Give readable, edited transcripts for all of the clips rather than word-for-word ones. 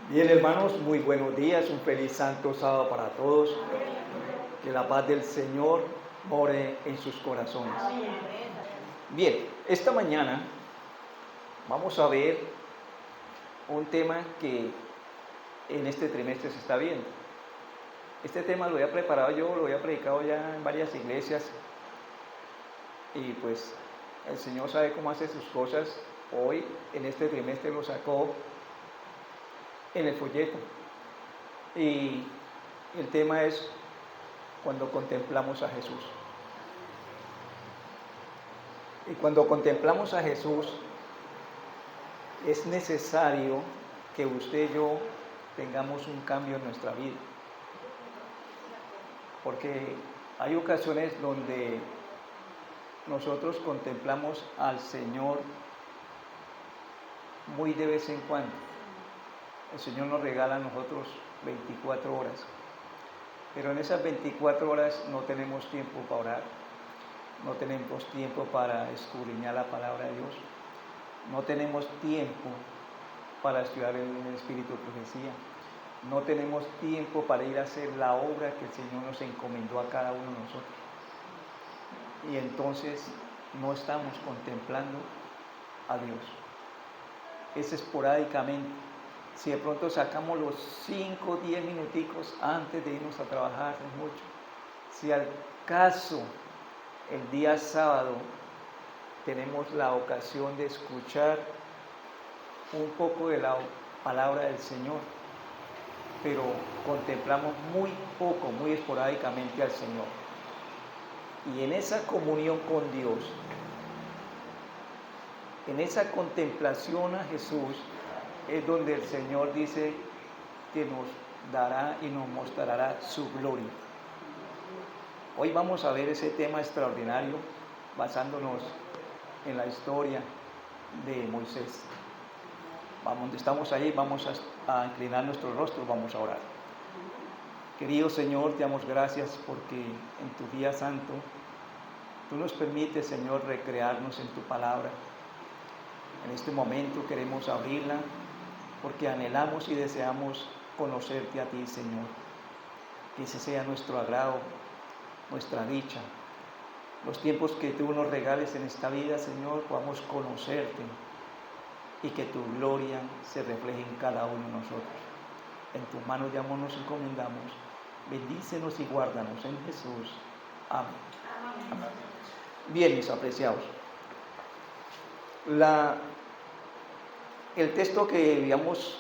Bien, hermanos, muy buenos días, un feliz santo sábado para todos. Que la paz del Señor more en sus corazones. Bien, esta mañana vamos a ver un tema que en este trimestre se está viendo. Este tema lo había preparado yo, lo había predicado ya en varias iglesias y pues el Señor sabe cómo hace sus cosas. Hoy, en este trimestre, lo sacó en el folleto y el tema es cuando contemplamos a Jesús. Y cuando contemplamos a Jesús, es necesario que usted y yo tengamos un cambio en nuestra vida. Porque hay ocasiones donde nosotros contemplamos al Señor muy de vez en cuando. El Señor nos regala a nosotros 24 horas. Pero en esas 24 horas no tenemos tiempo para orar, no tenemos tiempo para escudriñar la palabra de Dios, no tenemos tiempo para estudiar el espíritu de profecía, no tenemos tiempo para ir a hacer la obra que el Señor nos encomendó a cada uno de nosotros. Y entonces no estamos contemplando a Dios. Es esporádicamente. Si de pronto sacamos los 5 o 10 minuticos antes de irnos a trabajar, es mucho. Si al caso el día sábado tenemos la ocasión de escuchar un poco de la palabra del Señor, pero contemplamos muy poco, muy esporádicamente al Señor. Y en esa comunión con Dios, en esa contemplación a Jesús, es donde el Señor dice que nos dará y nos mostrará su gloria. Hoy vamos a ver ese tema extraordinario basándonos en la historia de Moisés. Estamos ahí, vamos a inclinar nuestro rostro, vamos a orar. Querido Señor, te damos gracias porque en tu día santo tú nos permites, Señor, recrearnos en tu palabra. En este momento queremos abrirla porque anhelamos y deseamos conocerte a ti, Señor. Que ese sea nuestro agrado, nuestra dicha. Los tiempos que tú nos regales en esta vida, Señor, podamos conocerte y que tu gloria se refleje en cada uno de nosotros. En tus manos ya nos encomendamos. Bendícenos y guárdanos en Jesús. Amén. Amén. Bien, mis apreciados. El texto que habíamos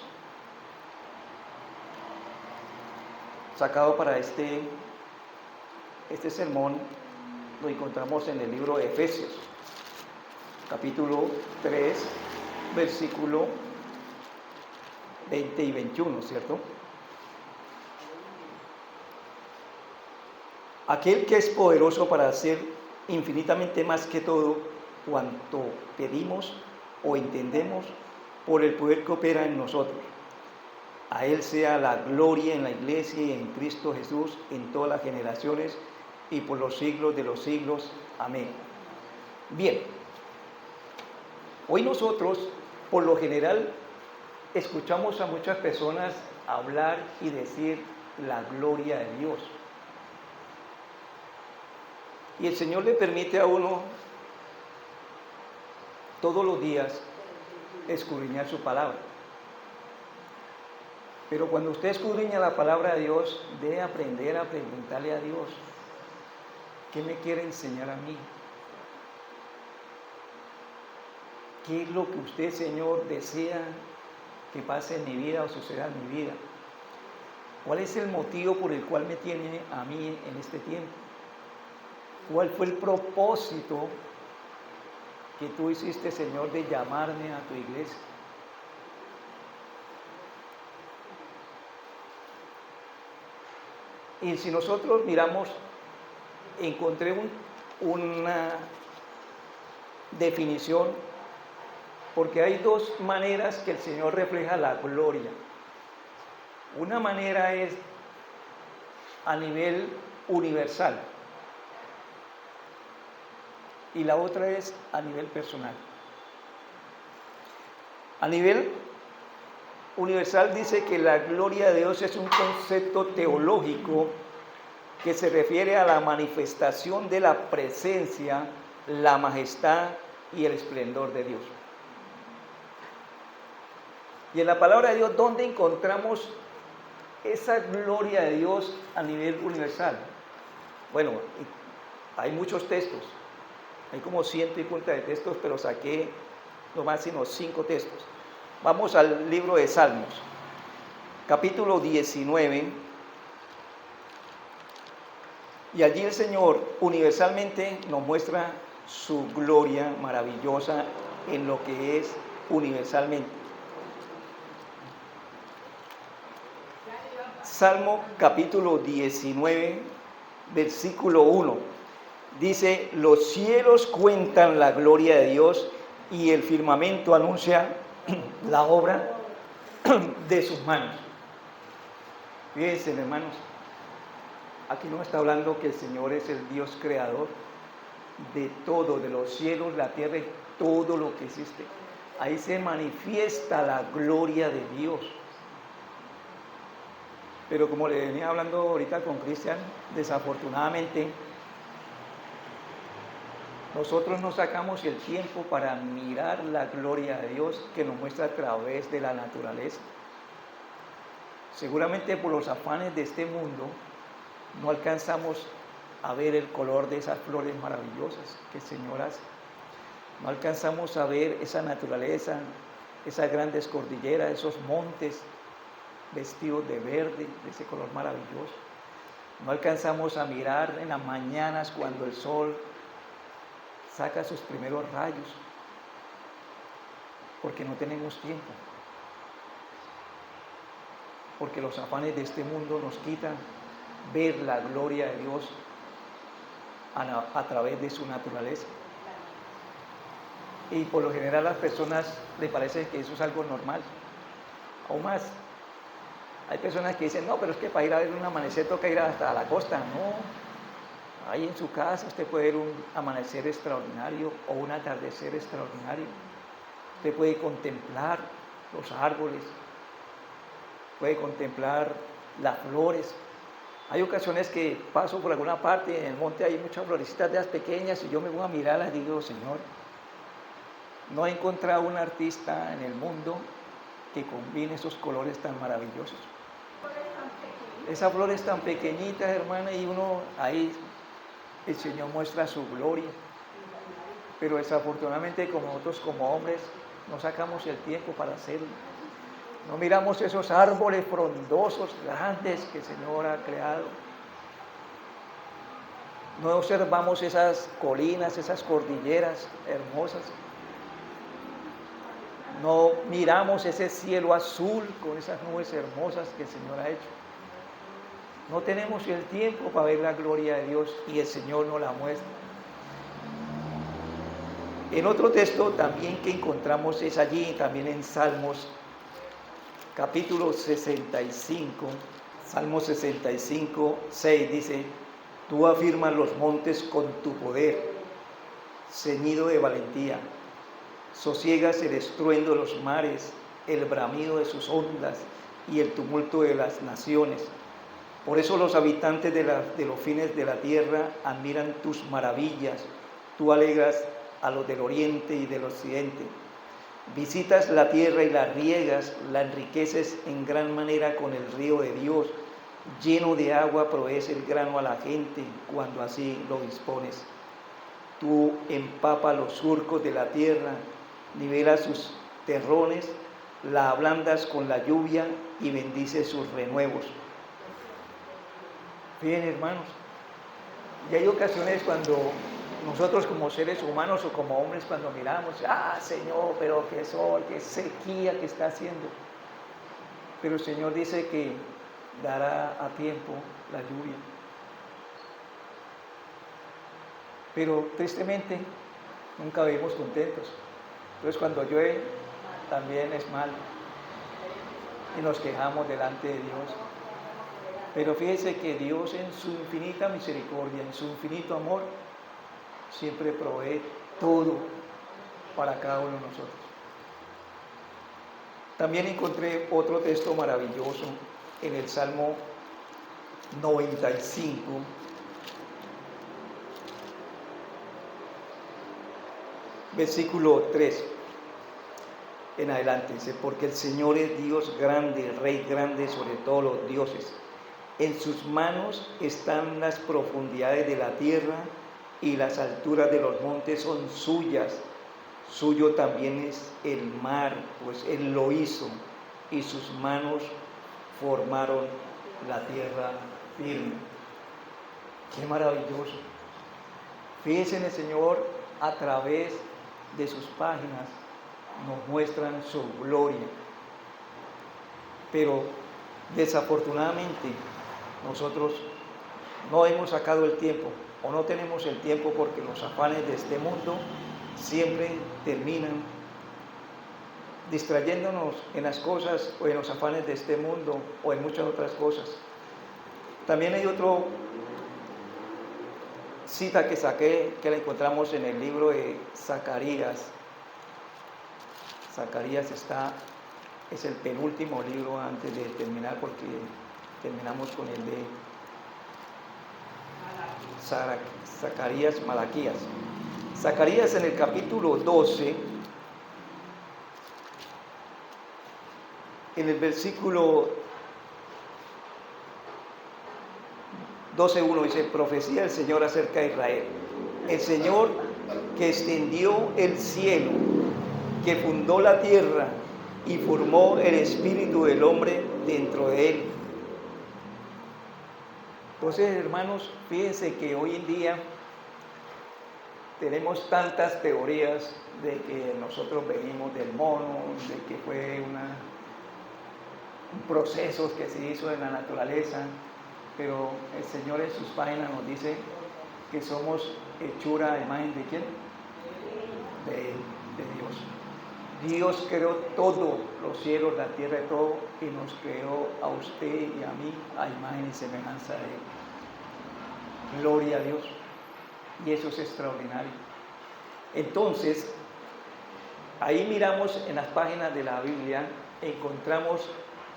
sacado para este sermón lo encontramos en el libro de Efesios, capítulo 3, versículo 20 y 21, ¿cierto? Aquel que es poderoso para hacer infinitamente más que todo cuanto pedimos o entendemos por el poder que opera en nosotros. A Él sea la gloria en la iglesia y en Cristo Jesús en todas las generaciones y por los siglos de los siglos. Amén. Bien, hoy nosotros, por lo general, escuchamos a muchas personas hablar y decir la gloria de Dios. Y el Señor le permite a uno todos los días escudriñar su palabra. Pero cuando usted escudriña la palabra de Dios, debe aprender a preguntarle a Dios, ¿qué me quiere enseñar a mí? ¿Qué es lo que usted, Señor, desea que pase en mi vida o suceda en mi vida? ¿Cuál es el motivo por el cual me tiene a mí en este tiempo? ¿Cuál fue el propósito que tú hiciste, Señor, de llamarme a tu iglesia? Y si nosotros miramos, encontré una definición, porque hay dos maneras que el Señor refleja la gloria. Una manera es a nivel universal y la otra es a nivel personal. A nivel Universal dice que la gloria de Dios es un concepto teológico que se refiere a la manifestación de la presencia, la majestad y el esplendor de Dios. Y en la palabra de Dios, ¿dónde encontramos esa gloria de Dios a nivel universal? Bueno, hay muchos textos, hay como 100 y punta de textos, pero saqué no más sino 5 textos. Vamos al libro de Salmos, capítulo 19, y allí el Señor universalmente nos muestra su gloria maravillosa en lo que es universalmente. Salmo capítulo 19, versículo 1, dice: los cielos cuentan la gloria de Dios y el firmamento anuncia la obra de sus manos. Fíjense, hermanos, aquí no está hablando que el Señor es el Dios creador de todo, de los cielos, la tierra y todo lo que existe. Ahí se manifiesta la gloria de Dios. Pero como le venía hablando ahorita con Cristian, desafortunadamente nosotros no sacamos el tiempo para mirar la gloria de Dios que nos muestra a través de la naturaleza. Seguramente por los afanes de este mundo no alcanzamos a ver el color de esas flores maravillosas que el Señor hace. No alcanzamos a ver esa naturaleza, esas grandes cordilleras, esos montes vestidos de verde, de ese color maravilloso. No alcanzamos a mirar en las mañanas cuando el sol saca sus primeros rayos, porque no tenemos tiempo, porque los afanes de este mundo nos quitan ver la gloria de Dios a través de su naturaleza. Y por lo general a las personas les parece que eso es algo normal. Aún más, hay personas que dicen: no, pero es que para ir a ver un amanecer toca ir hasta la costa. No, ahí en su casa usted puede ver un amanecer extraordinario o un atardecer extraordinario. Usted puede contemplar los árboles, puede contemplar las flores. Hay ocasiones que paso por alguna parte, en el monte hay muchas florecitas de las pequeñas, y yo me voy a mirarlas y digo: Señor, no he encontrado un artista en el mundo que combine esos colores tan maravillosos. Esas flores tan pequeñitas, hermana, y uno ahí, el Señor muestra su gloria. Pero desafortunadamente, como nosotros como hombres, no sacamos el tiempo para hacerlo. No miramos esos árboles frondosos, grandes que el Señor ha creado. No observamos esas colinas, esas cordilleras hermosas. No miramos ese cielo azul con esas nubes hermosas que el Señor ha hecho. No tenemos el tiempo para ver la gloria de Dios, y el Señor nos la muestra. En otro texto también que encontramos es allí, también en Salmos, capítulo 65, Salmo 65, 6, dice: tú afirmas los montes con tu poder, ceñido de valentía. Sosiegas el estruendo de los mares, el bramido de sus ondas y el tumulto de las naciones. Por eso los habitantes de los fines de la tierra admiran tus maravillas. Tú alegras a los del oriente y del occidente. Visitas la tierra y la riegas, la enriqueces en gran manera con el río de Dios. Lleno de agua provees el grano a la gente cuando así lo dispones. Tú empapas los surcos de la tierra, nivelas sus terrones, la ablandas con la lluvia y bendices sus renuevos. Bien, hermanos, y hay ocasiones cuando nosotros como seres humanos o como hombres, cuando miramos: Señor, pero qué sol, qué sequía que está haciendo. Pero el Señor dice que dará a tiempo la lluvia. Pero tristemente nunca vivimos contentos. Entonces cuando llueve también es mal y nos quejamos delante de Dios. Pero fíjese que Dios, en su infinita misericordia, en su infinito amor, siempre provee todo para cada uno de nosotros. También encontré otro texto maravilloso en el Salmo 95, versículo 3 en adelante. Dice, porque el Señor es Dios grande, Rey grande sobre todos los dioses. En sus manos están las profundidades de la tierra y las alturas de los montes son suyas. Suyo también es el mar, pues Él lo hizo y sus manos formaron la tierra firme. Qué maravilloso. Fíjense en el Señor, a través de sus páginas nos muestran su gloria. Pero desafortunadamente nosotros no hemos sacado el tiempo o no tenemos el tiempo porque los afanes de este mundo siempre terminan distrayéndonos en las cosas o en los afanes de este mundo o en muchas otras cosas. También hay otra cita que saqué que la encontramos en el libro de Zacarías. Zacarías es el penúltimo libro antes de terminar porque terminamos con el de Zacarías, Malaquías. Zacarías en el capítulo 12, en el versículo 12:1 dice, profecía del Señor acerca de Israel. El Señor que extendió el cielo, que fundó la tierra y formó el espíritu del hombre dentro de él. Entonces, hermanos, fíjense que hoy en día tenemos tantas teorías de que nosotros venimos del mono, de que fue un proceso que se hizo en la naturaleza, pero el Señor en sus páginas nos dice que somos hechura a imagen de ¿quién? De Dios. Dios creó todo, los cielos, la tierra y todo, y nos creó a usted y a mí a imagen y semejanza de Él. Gloria a Dios. Y eso es extraordinario. Entonces, ahí miramos en las páginas de la Biblia, encontramos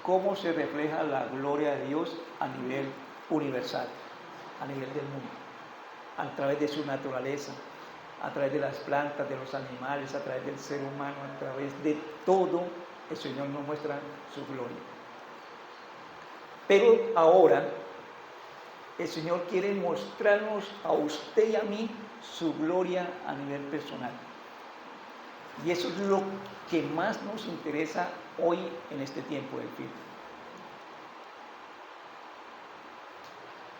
cómo se refleja la gloria de Dios a nivel universal, a nivel del mundo, a través de su naturaleza, a través de las plantas, de los animales, a través del ser humano, a través de todo, el Señor nos muestra su gloria. Pero ahora, el Señor quiere mostrarnos a usted y a mí su gloria a nivel personal. Y eso es lo que más nos interesa hoy en este tiempo del fin.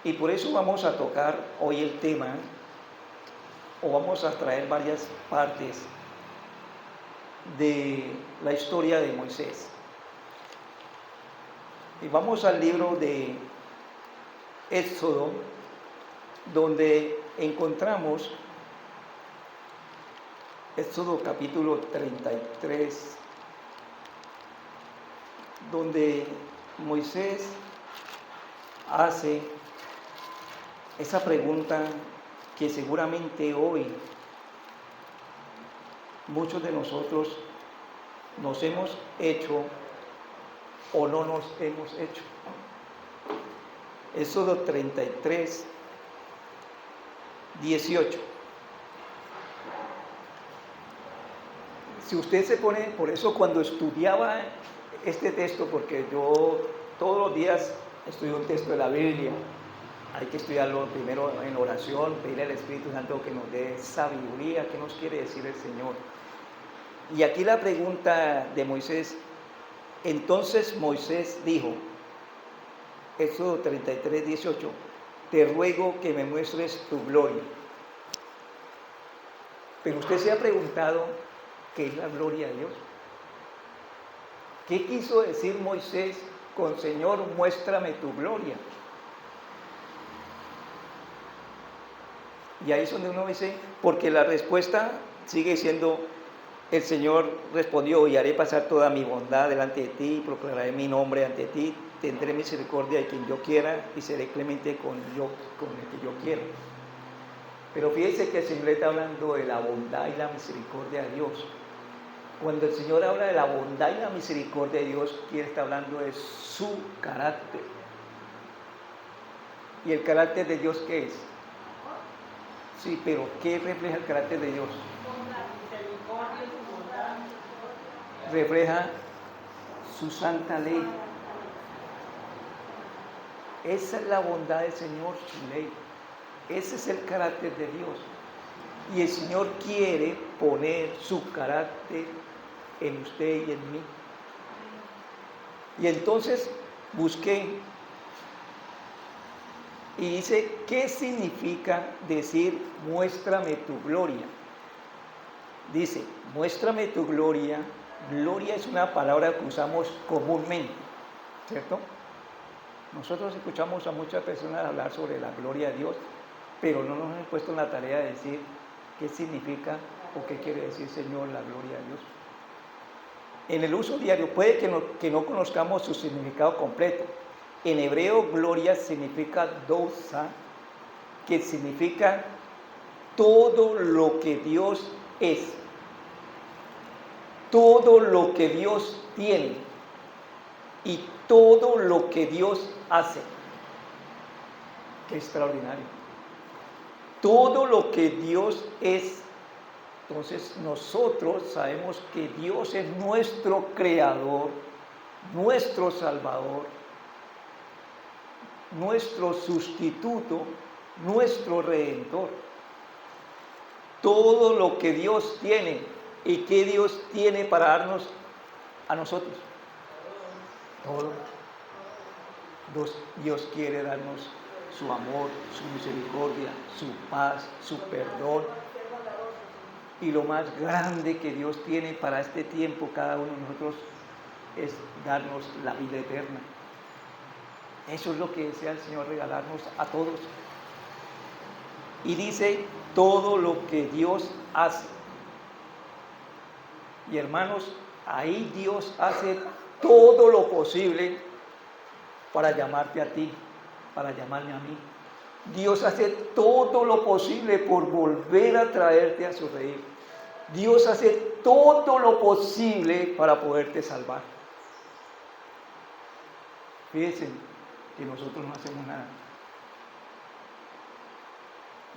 Y por eso vamos a tocar hoy el tema, o vamos a traer varias partes de la historia de Moisés. Y vamos al libro de Éxodo, donde encontramos Éxodo capítulo 33, donde Moisés hace esa pregunta que seguramente hoy muchos de nosotros nos hemos hecho o no nos hemos hecho. Éxodo 33, 18. Si usted se pone, por eso cuando estudiaba este texto, porque yo todos los días estudio un texto de la Biblia, hay que estudiarlo primero en oración, pedirle al Espíritu Santo que nos dé sabiduría, qué nos quiere decir el Señor. Y aquí la pregunta de Moisés, entonces Moisés dijo, Éxodo 33, 18, te ruego que me muestres tu gloria. Pero usted se ha preguntado, ¿qué es la gloria de Dios? ¿Qué quiso decir Moisés con Señor, muéstrame tu gloria? Y ahí es donde uno dice, porque la respuesta sigue siendo, el Señor respondió, y haré pasar toda mi bondad delante de ti, proclamaré mi nombre ante ti, tendré misericordia de quien yo quiera y seré clemente con el que yo quiero. Pero fíjense que el Señor está hablando de la bondad y la misericordia de Dios. Cuando el Señor habla de la bondad y la misericordia de Dios, ¿quién está hablando de su carácter? ¿Y el carácter de Dios qué es? Sí, pero ¿qué refleja el carácter de Dios? Refleja su santa ley. Esa es la bondad del Señor, su ley. Ese es el carácter de Dios. Y el Señor quiere poner su carácter en usted y en mí. Y entonces busqué y dice, ¿qué significa decir muéstrame tu gloria? Dice, muéstrame tu gloria. Gloria es una palabra que usamos comúnmente, ¿cierto? Nosotros escuchamos a muchas personas hablar sobre la gloria de Dios, pero no nos hemos puesto en la tarea de decir qué significa o qué quiere decir, Señor, la gloria de Dios. En el uso diario puede que no conozcamos su significado completo. En hebreo, gloria significa dosa, que significa todo lo que Dios es, todo lo que Dios tiene y todo lo que Dios hace. Qué extraordinario. Todo lo que Dios es. Entonces nosotros sabemos que Dios es nuestro creador, nuestro salvador, nuestro sustituto, nuestro redentor. Todo lo que Dios tiene y que Dios tiene para darnos a nosotros. Todo. Dios quiere darnos su amor, su misericordia, su paz, su perdón. Y lo más grande que Dios tiene para este tiempo, cada uno de nosotros, es darnos la vida eterna. Eso es lo que desea el Señor regalarnos a todos. Y dice, todo lo que Dios hace. Y hermanos, ahí Dios hace todo lo posible para llamarte a ti, para llamarme a mí. Dios hace todo lo posible por volver a traerte a su reino. Dios hace todo lo posible para poderte salvar. Fíjense que nosotros no hacemos nada.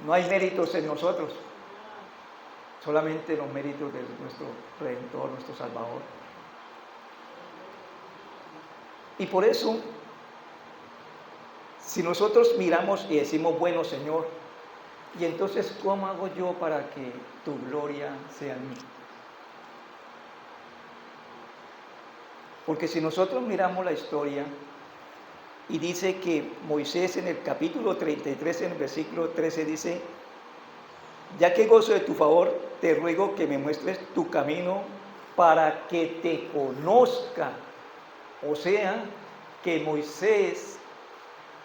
No hay méritos en nosotros, solamente los méritos de nuestro Redentor, nuestro Salvador. Y por eso, si nosotros miramos y decimos, bueno, Señor, y entonces, ¿cómo hago yo para que tu gloria sea en mí? Porque si nosotros miramos la historia y dice que Moisés en el capítulo 33, en el versículo 13 dice, ya que gozo de tu favor, te ruego que me muestres tu camino para que te conozca. O sea, que Moisés,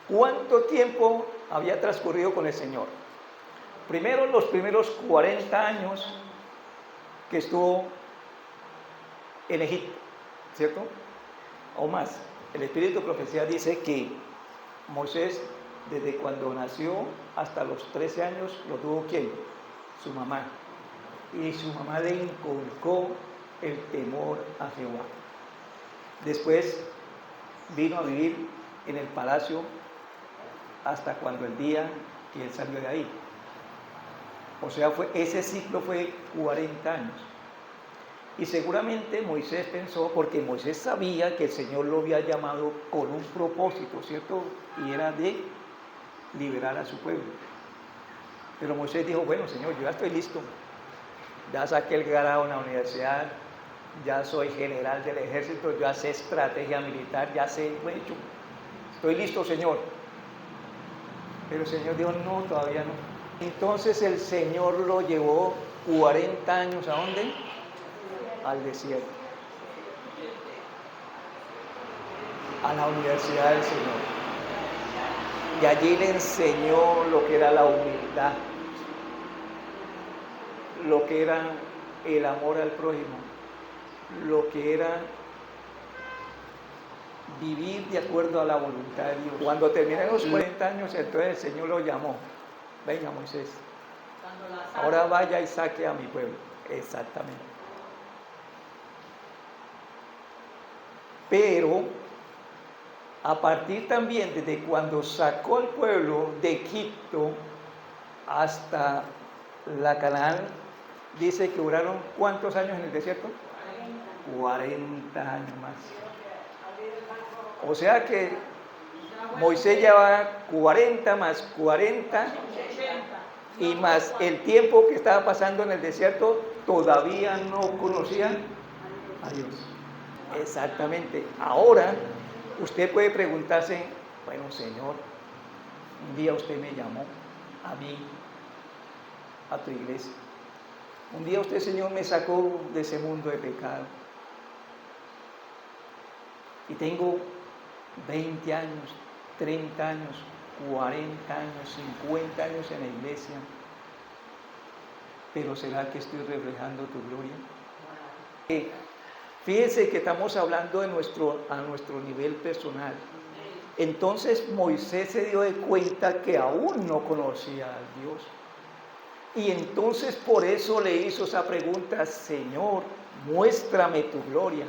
¿cuánto tiempo había transcurrido con el Señor? Primero, los primeros 40 años que estuvo en Egipto, ¿cierto? O más. El Espíritu de Profecía dice que Moisés, desde cuando nació hasta los 13 años, lo tuvo ¿quién? Su mamá. Y su mamá le inculcó el temor a Jehová. Después vino a vivir en el palacio hasta cuando el día que él salió de ahí. O sea, ese ciclo fue 40 años. Y seguramente Moisés pensó, porque Moisés sabía que el Señor lo había llamado con un propósito, ¿cierto? Y era de liberar a su pueblo. Pero Moisés dijo, bueno, Señor, yo ya estoy listo. Ya saqué el grado en la universidad, ya soy general del ejército, ya sé estrategia militar, ya sé, bueno, estoy listo, Señor. Pero el Señor dijo, no, todavía no. Entonces el Señor lo llevó 40 años, ¿a dónde? Al desierto. A la universidad del Señor. Y allí le enseñó lo que era la humildad, lo que era el amor al prójimo, lo que era vivir de acuerdo a la voluntad de Dios. Cuando terminé los 40 años, entonces el Señor lo llamó. Venga, Moisés, ahora vaya y saque a mi pueblo. Exactamente. Pero a partir también desde cuando sacó al pueblo de Egipto hasta la Canaán, dice que duraron ¿cuántos años en el desierto? 40 años más. O sea que Moisés llevaba 40 más 40 y más el tiempo que estaba pasando en el desierto, todavía no conocían a Dios. Exactamente. Ahora usted puede preguntarse, bueno, Señor, un día usted me llamó a mí, a tu iglesia. Un día usted, Señor, me sacó de ese mundo de pecado. Y tengo 20 años, 30 años, 40 años, 50 años en la iglesia. Pero ¿será que estoy reflejando tu gloria? Fíjense que estamos hablando a nuestro nivel personal. Entonces Moisés se dio de cuenta que aún no conocía a Dios. Y entonces por eso le hizo esa pregunta, Señor, muéstrame tu gloria.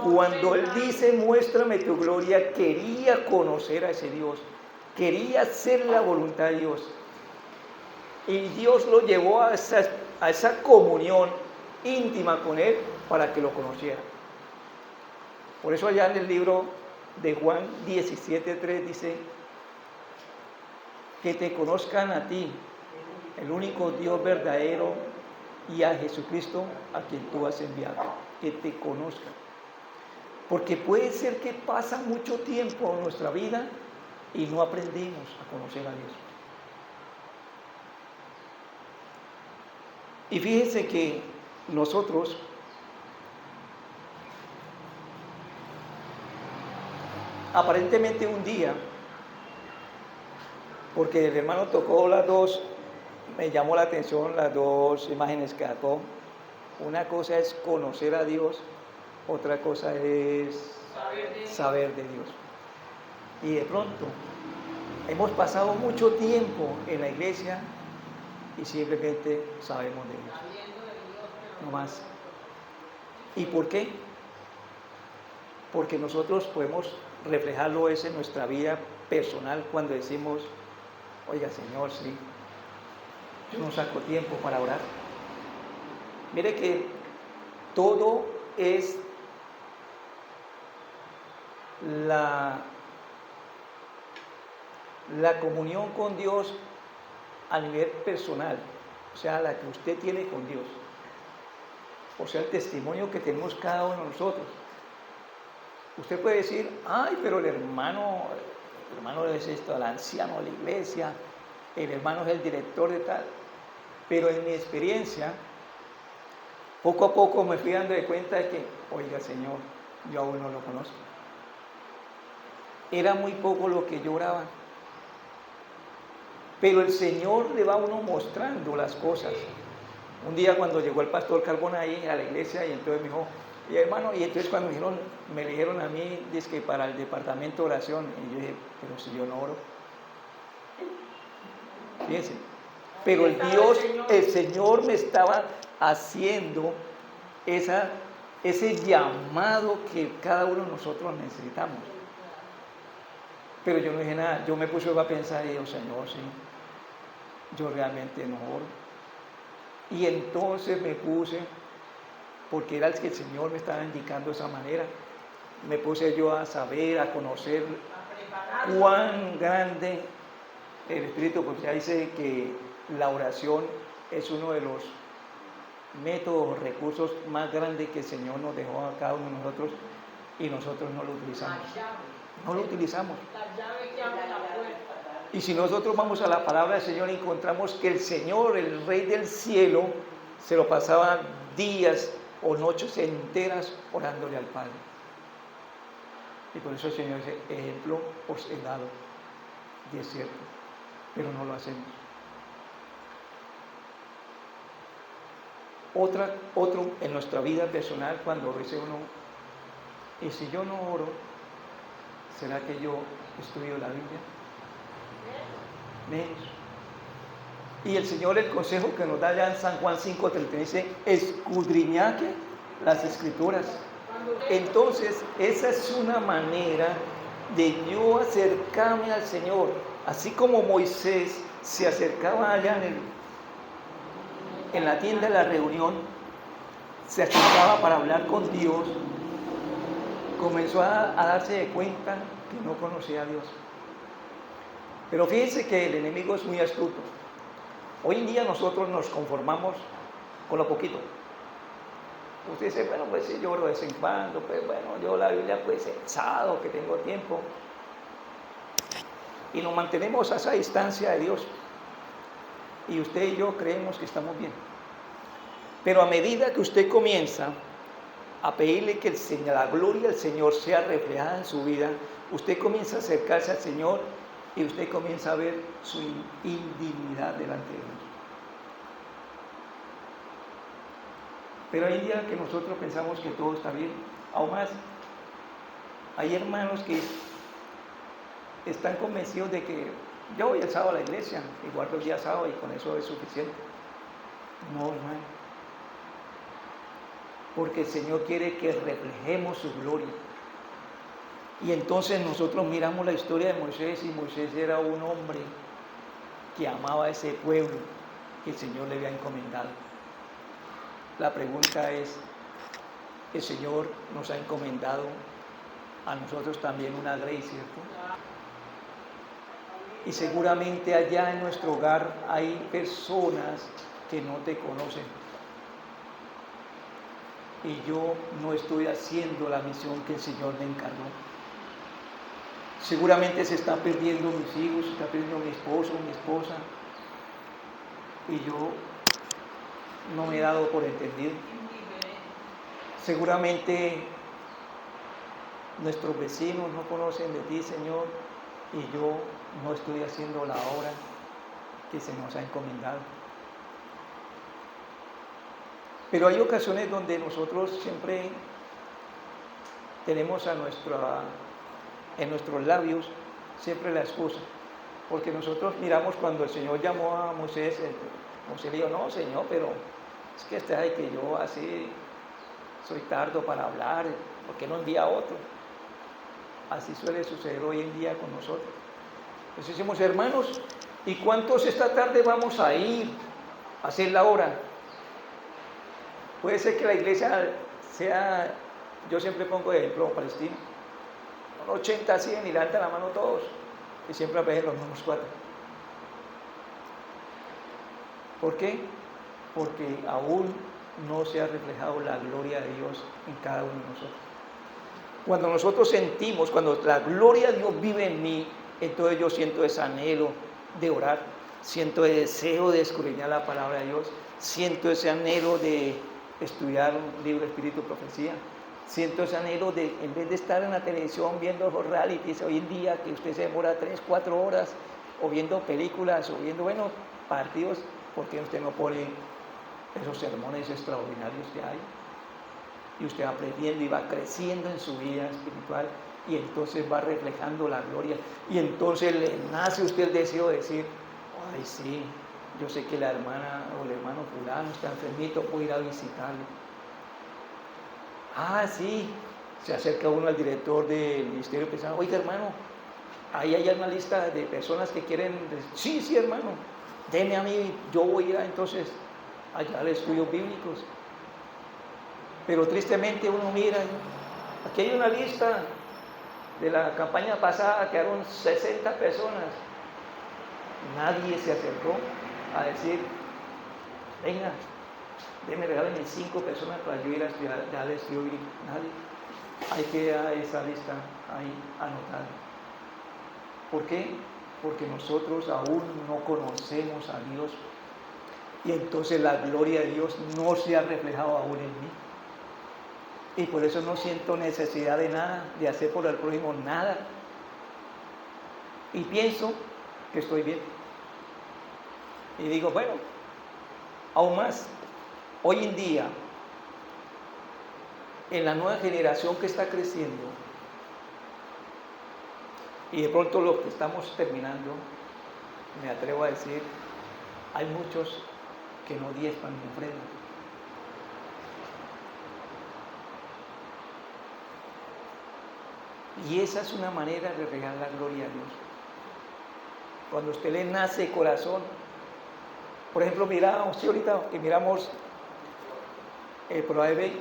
Cuando él dice muéstrame tu gloria, quería conocer a ese Dios, quería hacer la voluntad de Dios. Y Dios lo llevó a esa comunión íntima con él para que lo conociera. Por eso allá en el libro de Juan 17:3 dice, que te conozcan a ti, el único Dios verdadero, y a Jesucristo a quien tú has enviado, que te conozcan. Porque puede ser que pasa mucho tiempo en nuestra vida y no aprendimos a conocer a Dios. Y fíjense que nosotros aparentemente un día, porque el hermano tocó me llamó la atención las dos imágenes que sacó. Una cosa es conocer a Dios, otra cosa es saber de Dios. Y de pronto hemos pasado mucho tiempo en la iglesia y simplemente sabemos de Dios. No más. ¿Y por qué? Porque nosotros podemos reflejarlo eso en nuestra vida personal cuando decimos, oiga Señor, sí, yo no saco tiempo para orar. Mire que todo es la comunión con Dios a nivel personal, o sea, la que usted tiene con Dios, o sea, el testimonio que tenemos cada uno de nosotros. Usted puede decir, ay, pero el hermano es esto, el anciano de la iglesia, el hermano es el director de tal. Pero en mi experiencia, poco a poco me fui dando de cuenta de que, oiga Señor, yo aún no lo conozco. Era muy poco lo que yo oraba. Pero el Señor le va a uno mostrando las cosas. Un día cuando llegó el pastor Carbona ahí a la iglesia y entonces me dijo, y hermano, y entonces cuando me dijeron a mí, dice que para el departamento de oración, y yo dije, pero si yo no oro. Fíjense, pero el Señor me estaba haciendo ese llamado que cada uno de nosotros necesitamos. Pero yo no dije nada, yo me puse a pensar y digo, Señor, sí, yo realmente no oro. Y entonces me puse, porque era el que el Señor me estaba indicando de esa manera, me puse yo a saber, a conocer cuán grande el Espíritu, porque ya dice que la oración es uno de los métodos, recursos más grandes que el Señor nos dejó a cada uno de nosotros y nosotros no lo utilizamos. No lo utilizamos. Y si nosotros vamos a la palabra del Señor, encontramos que el Señor, el Rey del cielo, se lo pasaba días o noches enteras orándole al Padre. Y por eso el Señor dice, ejemplo os he dado. Y es cierto, pero no lo hacemos. Otro en nuestra vida personal, cuando dice uno, y si yo no oro, ¿será que yo estudio la Biblia? Menos. Y el Señor, el consejo que nos da ya en San Juan 5:33 dice, escudriñad las Escrituras. Entonces, esa es una manera de yo acercarme al Señor. Así como Moisés se acercaba allá en la tienda de la reunión, se acercaba para hablar con Dios, comenzó a darse de cuenta que no conocía a Dios. Pero fíjense que el enemigo es muy astuto. Hoy en día nosotros nos conformamos con lo poquito. Usted dice, bueno, pues sí, yo oro de vez en cuando, pues bueno, yo la Biblia pues el sábado que tengo tiempo. Y nos mantenemos a esa distancia de Dios. Y usted y yo creemos que estamos bien. Pero a medida que usted comienza a pedirle que la gloria del Señor sea reflejada en su vida, usted comienza a acercarse al Señor y usted comienza a ver su indignidad delante de Dios. Pero hay días que nosotros pensamos que todo está bien. Aún más, hay hermanos que están convencidos de que yo voy el sábado a la iglesia y guardo el día sábado y con eso es suficiente. No, hermano. Porque el Señor quiere que reflejemos su gloria. Y entonces nosotros miramos la historia de Moisés y Moisés era un hombre que amaba a ese pueblo que el Señor le había encomendado. La pregunta es, el Señor nos ha encomendado a nosotros también una ley, ¿cierto? Y seguramente allá en nuestro hogar hay personas que no te conocen. Y yo no estoy haciendo la misión que el Señor me encargó. Seguramente se está perdiendo mis hijos, se está perdiendo mi esposo, mi esposa. Y yo no me he dado por entendido. Seguramente nuestros vecinos no conocen de ti, Señor, y yo no estoy haciendo la obra que se nos ha encomendado. Pero hay ocasiones donde nosotros siempre tenemos en nuestros labios siempre la excusa, porque nosotros miramos cuando el Señor llamó a Moisés, Moisés le dijo, no, Señor, pero es que hay que yo así soy tardo para hablar, ¿por qué no envía a otro? Así suele suceder hoy en día con nosotros. Entonces decimos, hermanos, ¿y cuántos esta tarde vamos a ir a hacer la hora? Puede ser que la iglesia sea, yo siempre pongo de ejemplo Palestina, 80, 100 y levantan la mano todos, y siempre aparecen los mismos 4. ¿Por qué? Porque aún no se ha reflejado la gloria de Dios en cada uno de nosotros. Cuando nosotros sentimos, cuando la gloria de Dios vive en mí, entonces yo siento ese anhelo de orar, siento el deseo de escudriñar la palabra de Dios, siento ese anhelo de estudiar un libro de Espíritu y Profecía, siento ese anhelo de, en vez de estar en la televisión viendo los realities hoy en día, que usted se demora 3, 4 horas, o viendo películas, o viendo, partidos, ¿por qué usted no pone esos sermones extraordinarios que hay? Y usted va aprendiendo y va creciendo en su vida espiritual, y entonces va reflejando la gloria, y entonces le nace a usted el deseo de decir, ay sí, yo sé que la hermana o el hermano fulano está enfermito, puedo ir a visitarlo. Ah, sí, se acerca uno al director del ministerio pensando, oiga hermano, ahí hay una lista de personas que quieren, sí hermano, deme a mí, yo voy a ir entonces allá a estudios bíblicos. Pero tristemente uno mira, aquí hay una lista de la campaña pasada, quedaron 60 personas. Nadie se acercó a decir, venga, regálenme 5 personas para yo ir a estudiar, darle estudio bíblico. Nadie. Hay que dar esa lista ahí anotada. ¿Por qué? Porque nosotros aún no conocemos a Dios. Y entonces la gloria de Dios no se ha reflejado aún en mí. Y por eso no siento necesidad de nada, de hacer por el prójimo nada. Y pienso que estoy bien. Y digo, bueno, aún más, hoy en día, en la nueva generación que está creciendo, y de pronto lo que estamos terminando, me atrevo a decir, hay muchos que no diezman ni ofrendan. Y esa es una manera de regalar la gloria a Dios. Cuando a usted le nace de corazón, por ejemplo, mira, usted ahorita que miramos el ProAV,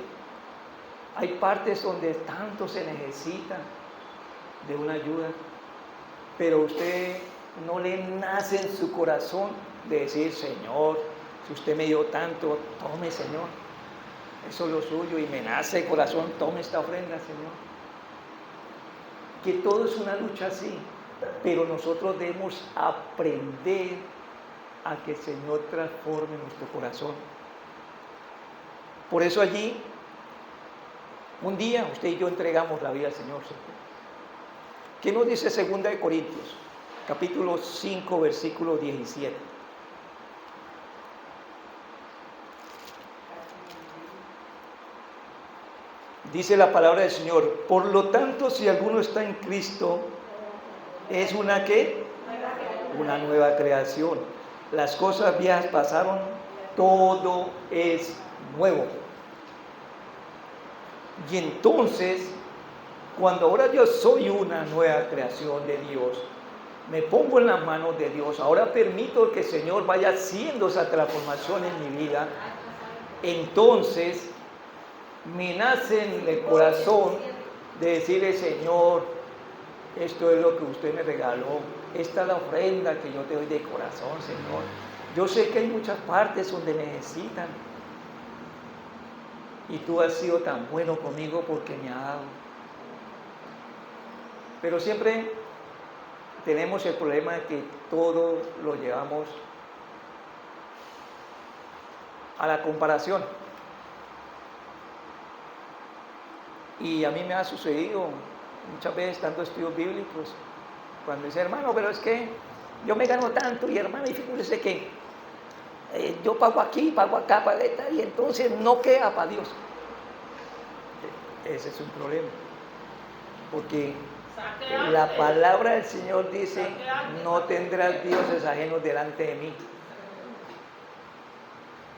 hay partes donde tanto se necesita de una ayuda, pero usted no le nace en su corazón de decir, Señor, si usted me dio tanto, tome, Señor, eso es lo suyo, y me nace de corazón, tome esta ofrenda, Señor. Que todo es una lucha así, pero nosotros debemos aprender a que el Señor transforme nuestro corazón. Por eso allí, un día usted y yo entregamos la vida al Señor. ¿Qué nos dice 2 Corintios, capítulo 5, versículo 17? Dice la palabra del Señor: por lo tanto, si alguno está en Cristo, es una ¿qué? Una nueva creación. Las cosas viejas pasaron, todo es nuevo. Y entonces, cuando ahora yo soy una nueva creación de Dios, me pongo en las manos de Dios, ahora permito que el Señor vaya haciendo esa transformación en mi vida, entonces me nace en el corazón de decirle, Señor, esto es lo que usted me regaló, esta es la ofrenda que yo te doy de corazón, Señor. Yo sé que hay muchas partes donde necesitan, y tú has sido tan bueno conmigo porque me has dado. Pero siempre tenemos el problema de que todo lo llevamos a la comparación. Y a mí me ha sucedido muchas veces dando estudios bíblicos, cuando dice, hermano, pero es que yo me gano tanto, y hermano, y fíjese que yo pago aquí, pago acá, pago esta, y entonces no queda para Dios. Ese es un problema, porque la palabra del Señor dice, no tendrás dioses ajenos delante de mí.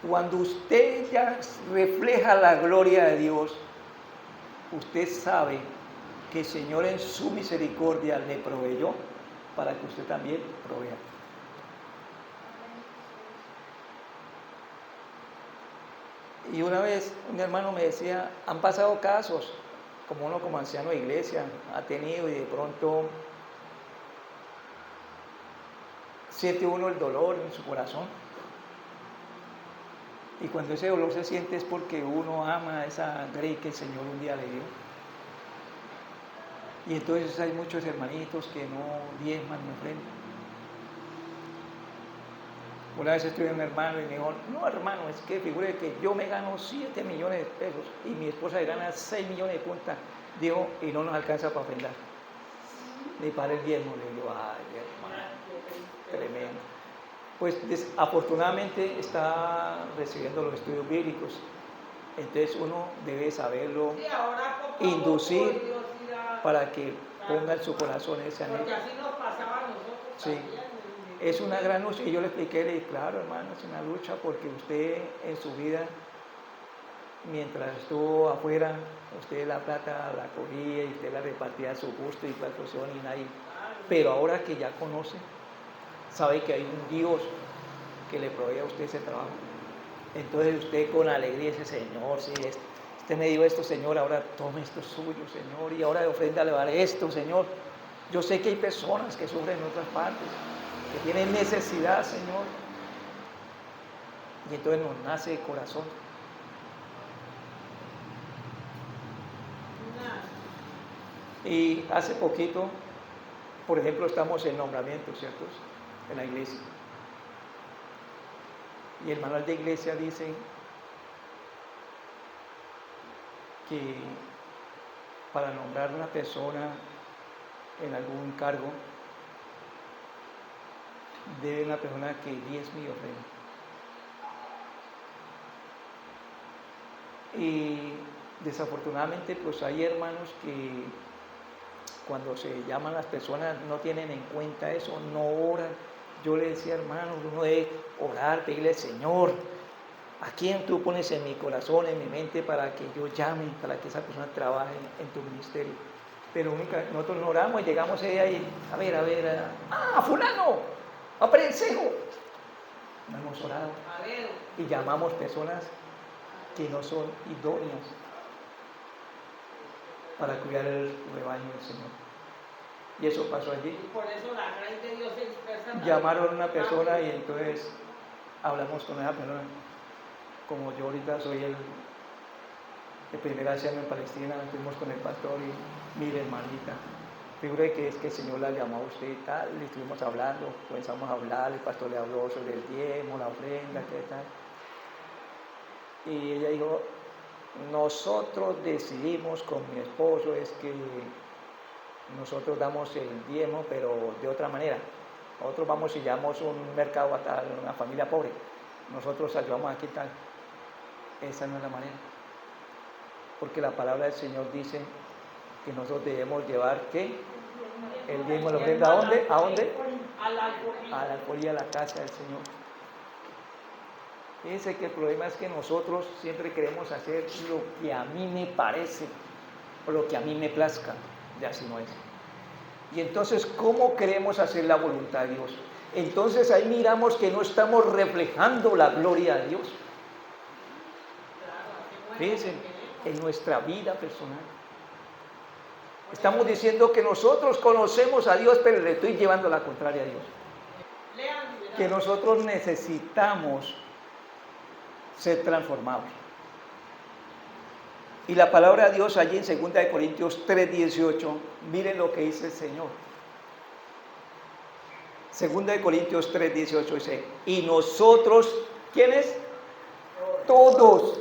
Cuando usted ya refleja la gloria de Dios, usted sabe que el Señor en su misericordia le proveyó para que usted también provea. Y una vez un hermano me decía, han pasado casos, como uno como anciano de iglesia ha tenido, y de pronto siente uno el dolor en su corazón. Y cuando ese dolor se siente es porque uno ama esa grey que el Señor un día le dio. Y entonces hay muchos hermanitos que no diezman ni ofrendan. Una vez estuve un hermano y me dijo, no hermano, es que figure que yo me gano 7 millones de pesos y mi esposa le gana 6 millones de punta, digo, y no nos alcanza para ofrendar. Ni para el diezmo. Le digo, ay hermano, tremendo. Pues afortunadamente está recibiendo los estudios bíblicos, entonces uno debe saberlo inducir para que ponga en su corazón ese anhelo. Porque así nos pasaba a nosotros. Sí, es una gran lucha, y yo le expliqué, le dije, claro hermano, es una lucha porque usted en su vida, mientras estuvo afuera, usted la plata la cogía y usted la repartía a su gusto y patrón y nadie, pero ahora que ya conoce, sabe que hay un Dios que le provee a usted ese trabajo. Entonces usted con alegría dice, Señor, si usted me dio esto, Señor, ahora tome esto suyo, Señor, y ahora de ofrenda le daré esto, Señor. Yo sé que hay personas que sufren en otras partes, que tienen necesidad, Señor. Y entonces nos nace el corazón. Y hace poquito, por ejemplo, estamos en nombramiento, ¿cierto? En la iglesia. Y el manual de iglesia dice que para nombrar una persona en algún cargo, debe una persona que diezme y ofrenda. Y desafortunadamente pues hay hermanos que cuando se llaman las personas no tienen en cuenta eso, no oran. Yo le decía, hermano, uno debe orar, pedirle al Señor, ¿a quién tú pones en mi corazón, en mi mente, para que yo llame, para que esa persona trabaje en tu ministerio? Pero nosotros no oramos y llegamos ahí, a ver, fulano, aprensejo. No hemos orado. Y llamamos personas que no son idóneas para cuidar el rebaño del Señor. Y eso pasó allí. Y por eso la gracia de Dios se expresa. Llamaron a una persona y entonces hablamos con esa persona. Como yo ahorita soy el primer anciano en Palestina, estuvimos con el pastor y mire, hermanita, figure que es que el Señor la llamó a usted y tal, y estuvimos hablando, comenzamos a hablar, el pastor le habló sobre el diezmo, la ofrenda, qué tal. Y ella dijo, nosotros decidimos con mi esposo es que nosotros damos el diezmo, pero de otra manera. Nosotros vamos y llamamos un mercado a tal, una familia pobre. Nosotros ayudamos aquí tal. Esa no es la manera. Porque la palabra del Señor dice que nosotros debemos llevar, ¿qué? El diezmo, la ofrenda, ¿a dónde? ¿A dónde? A la alfolía. A la alfolía, a la casa del Señor. Fíjense que el problema es que nosotros siempre queremos hacer lo que a mí me parece o lo que a mí me plazca, y así no es. Y entonces, ¿cómo queremos hacer la voluntad de Dios? Entonces ahí miramos que no estamos reflejando la gloria de Dios. Fíjense, en nuestra vida personal. Estamos diciendo que nosotros conocemos a Dios, pero le estoy llevando la contraria a Dios. Que nosotros necesitamos ser transformados. Y la palabra de Dios allí en 2 Corintios 3:18, miren lo que dice el Señor. 2 Corintios 3:18 dice, y nosotros, ¿quiénes? Todos.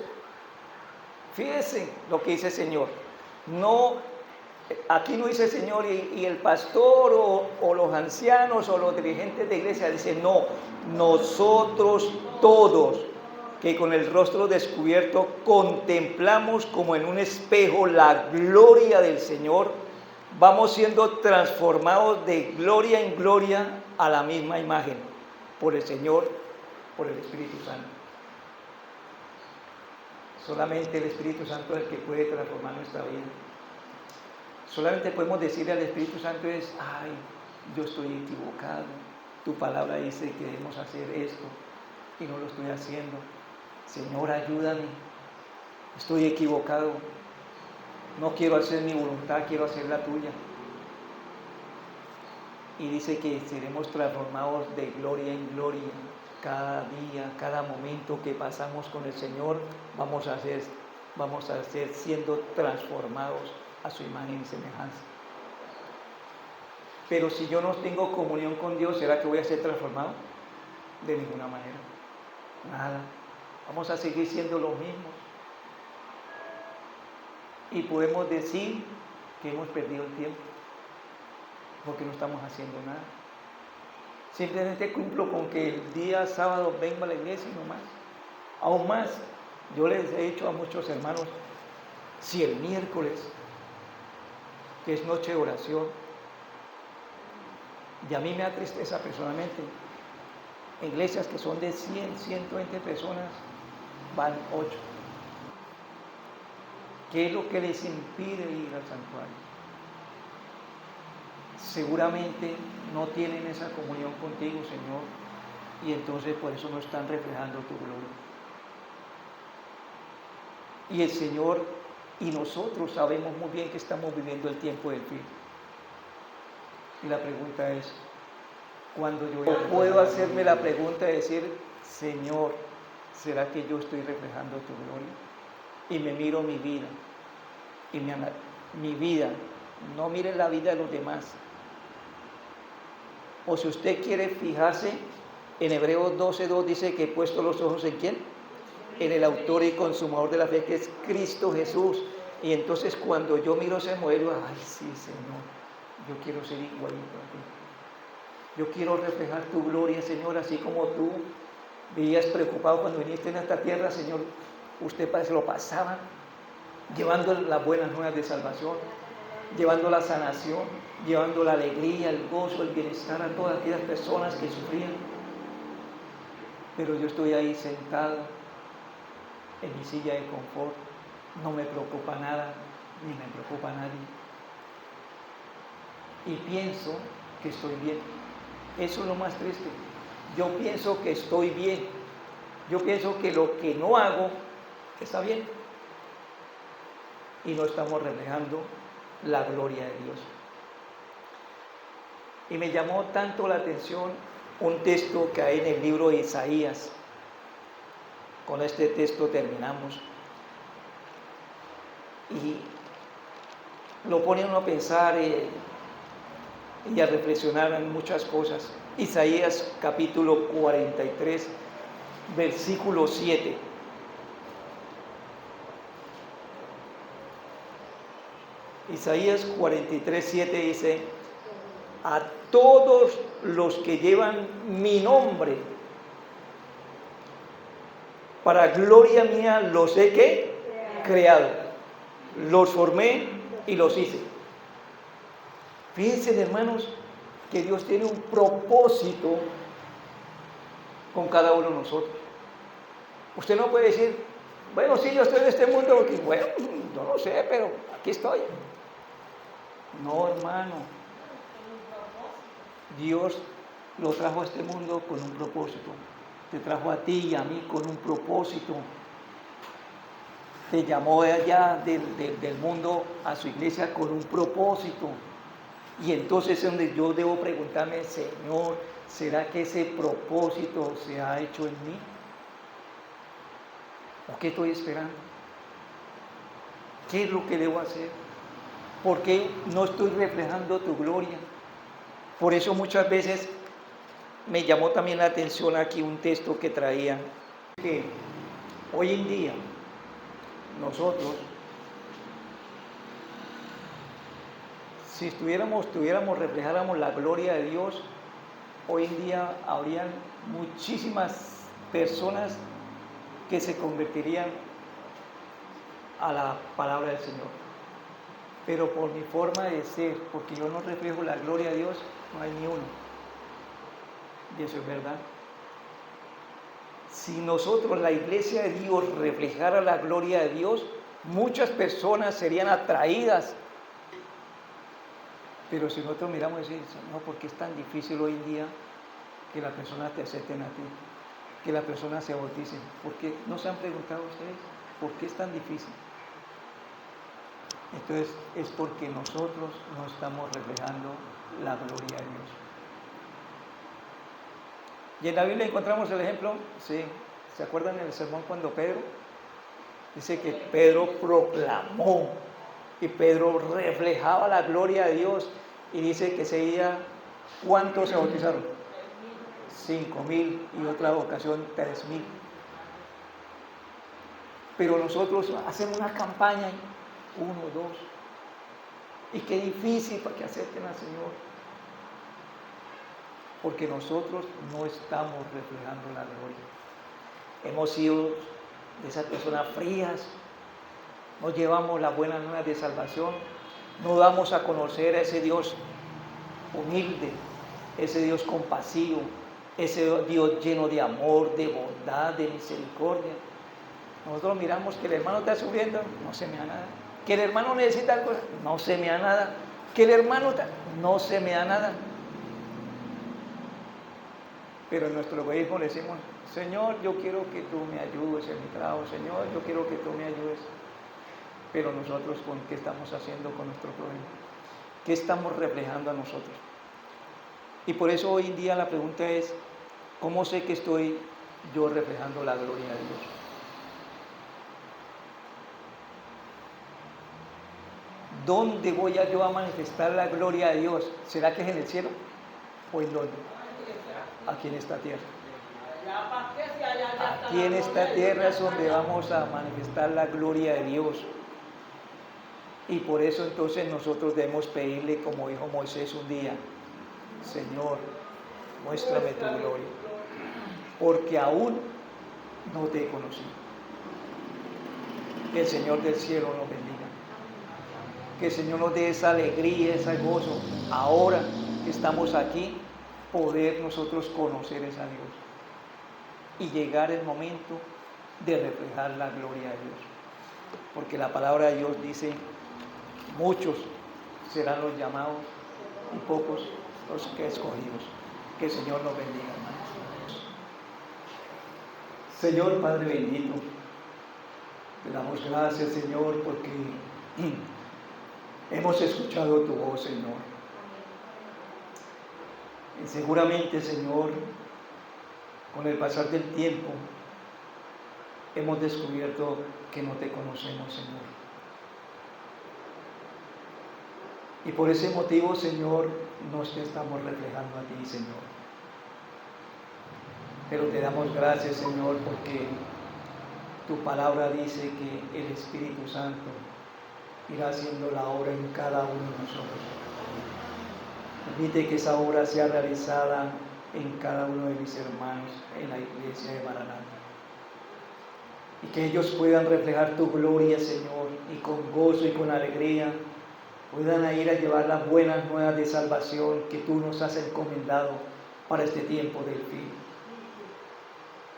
Fíjense lo que dice el Señor. No, aquí no dice el Señor y el pastor o los ancianos o los dirigentes de iglesia, dice no, nosotros todos, que con el rostro descubierto contemplamos como en un espejo la gloria del Señor, vamos siendo transformados de gloria en gloria a la misma imagen, por el Señor, por el Espíritu Santo. Solamente el Espíritu Santo es el que puede transformar nuestra vida. Solamente podemos decirle al Espíritu Santo es, ay, yo estoy equivocado, tu palabra dice que debemos hacer esto y no lo estoy haciendo. Señor, ayúdame, estoy equivocado, no quiero hacer mi voluntad, quiero hacer la tuya. Y dice que seremos transformados de gloria en gloria, cada día, cada momento que pasamos con el Señor, vamos a ser siendo transformados a su imagen y semejanza. Pero si yo no tengo comunión con Dios, ¿será que voy a ser transformado? De ninguna manera, nada. Vamos a seguir siendo los mismos. Y podemos decir que hemos perdido el tiempo, porque no estamos haciendo nada. Simplemente cumplo con que el día sábado vengo a la iglesia y no más. Aún más, yo les he dicho a muchos hermanos, si el miércoles, que es noche de oración, y a mí me da tristeza personalmente, iglesias que son de 100, 120 personas, van 8. ¿Qué es lo que les impide ir al santuario? Seguramente no tienen esa comunión contigo, Señor, y entonces por eso no están reflejando tu gloria. Y el Señor y nosotros sabemos muy bien que estamos viviendo el tiempo del fin. Y la pregunta es, ¿cuándo yo puedo hacerme la pregunta de decir, Señor, ¿será que yo estoy reflejando tu gloria? Y me miro mi vida, y mi vida, no mire la vida de los demás. O si usted quiere fijarse, en Hebreos 12:2 dice que he puesto los ojos ¿en quién? En el autor y consumador de la fe, que es Cristo Jesús. Y entonces cuando yo miro ese modelo, ay sí, Señor, yo quiero ser igualito a ti. Yo quiero reflejar tu gloria, Señor, así como tú vivías preocupado cuando viniste en esta tierra, Señor. Usted se lo pasaba llevando las buenas nuevas de salvación, llevando la sanación, llevando la alegría, el gozo, el bienestar a todas aquellas personas que sufrían. Pero yo estoy ahí sentado en mi silla de confort, no me preocupa nada, ni me preocupa nadie. y pienso que estoy bien. Eso es lo más triste. Yo pienso que estoy bien. Yo pienso que lo que no hago está bien. Y no estamos reflejando la gloria de Dios. Y me llamó tanto la atención un texto que hay en el libro de Isaías. Con este texto terminamos. Y lo pone uno a pensar y a reflexionar en muchas cosas. Isaías capítulo 43, versículo 7. Isaías 43, 7 dice: a todos los que llevan mi nombre, para gloria mía los he ¿qué? Creado, los formé y los hice. Fíjense, hermanos, que Dios tiene un propósito con cada uno de nosotros. Usted no puede decir, bueno, sí, yo estoy en este mundo, y bueno, yo no sé, pero aquí estoy. No, hermano. Dios lo trajo a este mundo con un propósito. Te trajo a ti y a mí con un propósito. Te llamó de allá del mundo a su iglesia con un propósito. Y entonces es donde yo debo preguntarme, Señor, ¿será que ese propósito se ha hecho en mí? ¿O qué estoy esperando? ¿Qué es lo que debo hacer? ¿Por qué no estoy reflejando tu gloria? Por eso muchas veces me llamó también la atención aquí un texto que traían, que hoy en día nosotros, si reflejáramos la gloria de Dios, hoy en día habrían muchísimas personas que se convertirían a la palabra del Señor. Pero por mi forma de ser, porque yo no reflejo la gloria de Dios, no hay ni uno. Y eso es verdad. Si nosotros, la iglesia de Dios, reflejara la gloria de Dios, muchas personas serían atraídas. Pero si nosotros miramos y decimos, no, ¿por qué es tan difícil hoy en día que las personas te acepten a ti? Que las personas se bauticen. ¿Por qué? ¿No se han preguntado ustedes por qué es tan difícil? Entonces es porque nosotros no estamos reflejando la gloria de Dios. Y en la Biblia encontramos el ejemplo, sí, ¿se acuerdan del sermón cuando Pedro? Dice que Pedro proclamó y Pedro reflejaba la gloria de Dios y dice que ese día, ¿cuántos se bautizaron? 5,000 y otra ocasión 3,000. Pero nosotros hacemos una campaña, 1, 2, y qué difícil para que acepten al Señor. Porque nosotros no estamos reflejando la gloria. Hemos sido de esas personas frías, no llevamos las buenas nuevas de salvación, no damos a conocer a ese Dios humilde, ese Dios compasivo, ese Dios lleno de amor, de bondad, de misericordia. Nosotros miramos que el hermano está sufriendo, no se me da nada. Que el hermano necesita algo, no se me da nada. Que el hermano no se me da nada. Pero en nuestro egoísmo le decimos, Señor, yo quiero que tú me ayudes en mi trabajo, Señor, yo quiero que tú me ayudes. Pero nosotros, ¿con qué estamos haciendo con nuestro prójimo? ¿Qué estamos reflejando a nosotros? Y por eso hoy en día la pregunta es, ¿cómo sé que estoy yo reflejando la gloria de Dios? ¿Dónde voy yo a manifestar la gloria de Dios? ¿Será que es en el cielo o en dónde? Aquí en esta tierra. Aquí en esta tierra es donde vamos a manifestar la gloria de Dios. Y por eso entonces nosotros debemos pedirle, como dijo Moisés un día, Señor, muéstrame tu gloria, porque aún no te he conocido. Que el Señor del cielo nos bendiga. Que el Señor nos dé esa alegría, ese gozo, ahora que estamos aquí, poder nosotros conocer esa Dios y llegar el momento de reflejar la gloria de Dios. Porque la palabra de Dios dice, muchos serán los llamados, y pocos los que escogimos. Que el Señor nos bendiga, hermanos. Señor Padre bendito, te damos gracias, Señor, porque hemos escuchado tu voz, Señor. Y seguramente, Señor, con el pasar del tiempo, hemos descubierto que no te conocemos, Señor. Y por ese motivo, Señor, nos te estamos reflejando a ti, Señor. Pero te damos gracias, Señor, porque tu palabra dice que el Espíritu Santo irá haciendo la obra en cada uno de nosotros. Permite que esa obra sea realizada en cada uno de mis hermanos en la iglesia de Maranata. Y que ellos puedan reflejar tu gloria, Señor, y con gozo y con alegría puedan ir a llevar las buenas nuevas de salvación que tú nos has encomendado para este tiempo del fin.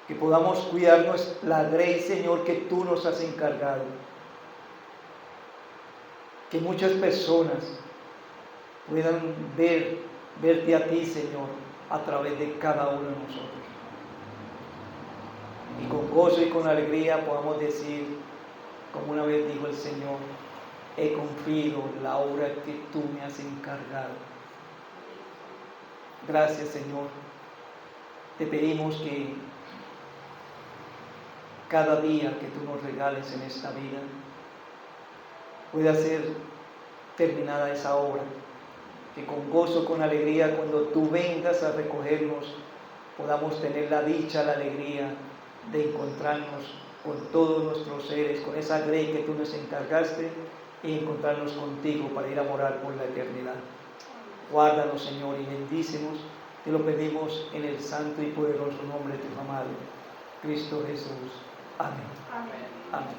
Que podamos cuidarnos la grey, Señor, que tú nos has encargado. Que muchas personas puedan verte a ti, Señor, a través de cada uno de nosotros. Y con gozo y con alegría podamos decir, como una vez dijo el Señor, he cumplido la obra que tú me has encargado. Gracias, Señor. Te pedimos que cada día que tú nos regales en esta vida pueda ser terminada esa obra. Que con gozo, con alegría, cuando tú vengas a recogernos, podamos tener la dicha, la alegría de encontrarnos con todos nuestros seres, con esa grey que tú nos encargaste, y encontrarnos contigo para ir a morar por la eternidad. Guárdanos, Señor, y bendícenos. Te lo pedimos en el santo y poderoso nombre de tu amado Cristo Jesús. Amén. Amén. Amén.